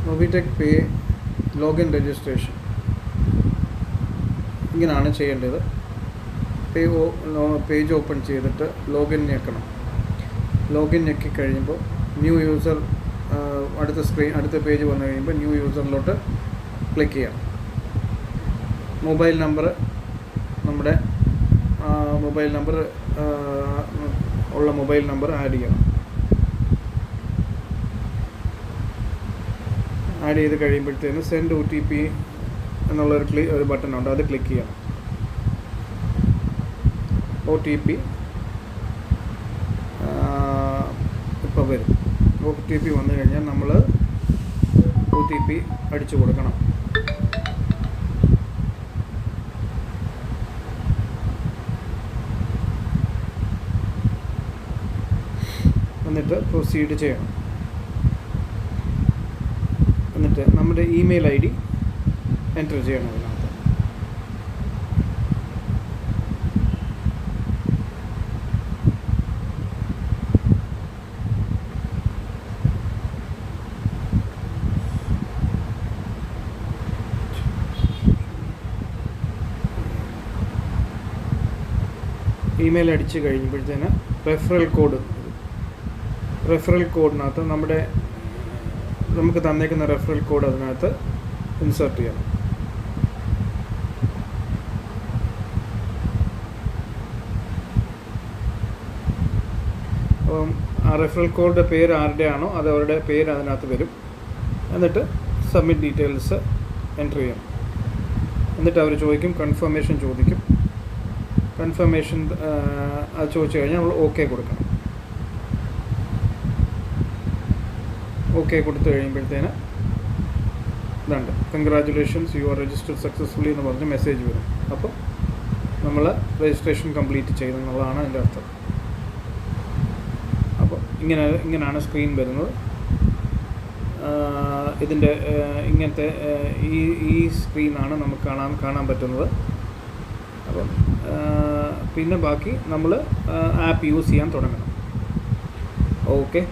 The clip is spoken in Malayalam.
മൊബിടെക് പേ ലോഗിൻ രജിസ്ട്രേഷൻ ഇങ്ങനെയാണ് ചെയ്യേണ്ടത്. പേജ് ഓപ്പൺ ചെയ്തിട്ട് ലോഗിൻ ഞെക്കണം. ലോഗിൻ ഞെക്കി കഴിയുമ്പോൾ ന്യൂ യൂസർ അടുത്ത പേജ് വന്നു കഴിയുമ്പോൾ ന്യൂ യൂസറിലോട്ട് ക്ലിക്ക് ചെയ്യാം. മൊബൈൽ നമ്പർ നമ്മുടെ മൊബൈൽ നമ്പർ ആഡ് ചെയ്യണം. ആഡ് ചെയ്ത് കഴിയുമ്പോഴത്തേന് സെൻഡ് OTP എന്നുള്ളൊരു ബട്ടൺ ഉണ്ട്, അത് ക്ലിക്ക് ചെയ്യണം. OTP ഇപ്പോൾ വരും. OTP വന്നു കഴിഞ്ഞാൽ നമ്മൾ OTP അടിച്ചു കൊടുക്കണം. എന്നിട്ട് പ്രൊസീഡ് ചെയ്യണം. എന്നിട്ട് നമ്മുടെ ഇമെയിൽ ID എൻ്റർ ചെയ്യണം അതിനകത്ത്. ഇമെയിൽ അടിച്ച് കഴിയുമ്പോഴത്തേന് റെഫറൽ കോഡിനകത്ത് നമുക്ക് തന്നേക്കുന്ന റെഫറൽ കോഡ് അതിനകത്ത് ഇൻസേർട്ട് ചെയ്യണം. അപ്പം ആ റെഫറൽ കോഡിൻ്റെ പേര് ആരുടെയാണോ അത് അവരുടെ പേര് അതിനകത്ത് വരും. എന്നിട്ട് സബ്മിറ്റ് ഡീറ്റെയിൽസ് എൻ്റർ ചെയ്യണം. എന്നിട്ട് അവർ ചോദിക്കും, കൺഫർമേഷൻ ചോദിക്കും. കൺഫർമേഷൻ അത് ചോദിച്ചു കഴിഞ്ഞാൽ നമ്മൾ ഓക്കെ കൊടുക്കണം. ഓക്കെ കൊടുത്തു കഴിയുമ്പോഴത്തേന് ഇതുണ്ട്, congratulations you are registered successfully എന്ന് പറഞ്ഞ് മെസ്സേജ് വരും. അപ്പോൾ നമ്മൾ രജിസ്ട്രേഷൻ കംപ്ലീറ്റ് ചെയ്തെന്നുള്ളതാണ് അതിൻ്റെ അർത്ഥം. അപ്പോൾ ഇങ്ങനെയാണ് സ്ക്രീൻ വരുന്നത്. ഇതിൻ്റെ ഇങ്ങനത്തെ ഈ സ്ക്രീനാണ് നമുക്ക് കാണാൻ പറ്റുന്നത്. അപ്പം പിന്നെ ബാക്കി നമ്മൾ ആപ്പ് യൂസ് ചെയ്യാൻ തുടങ്ങണം. ഓക്കെ.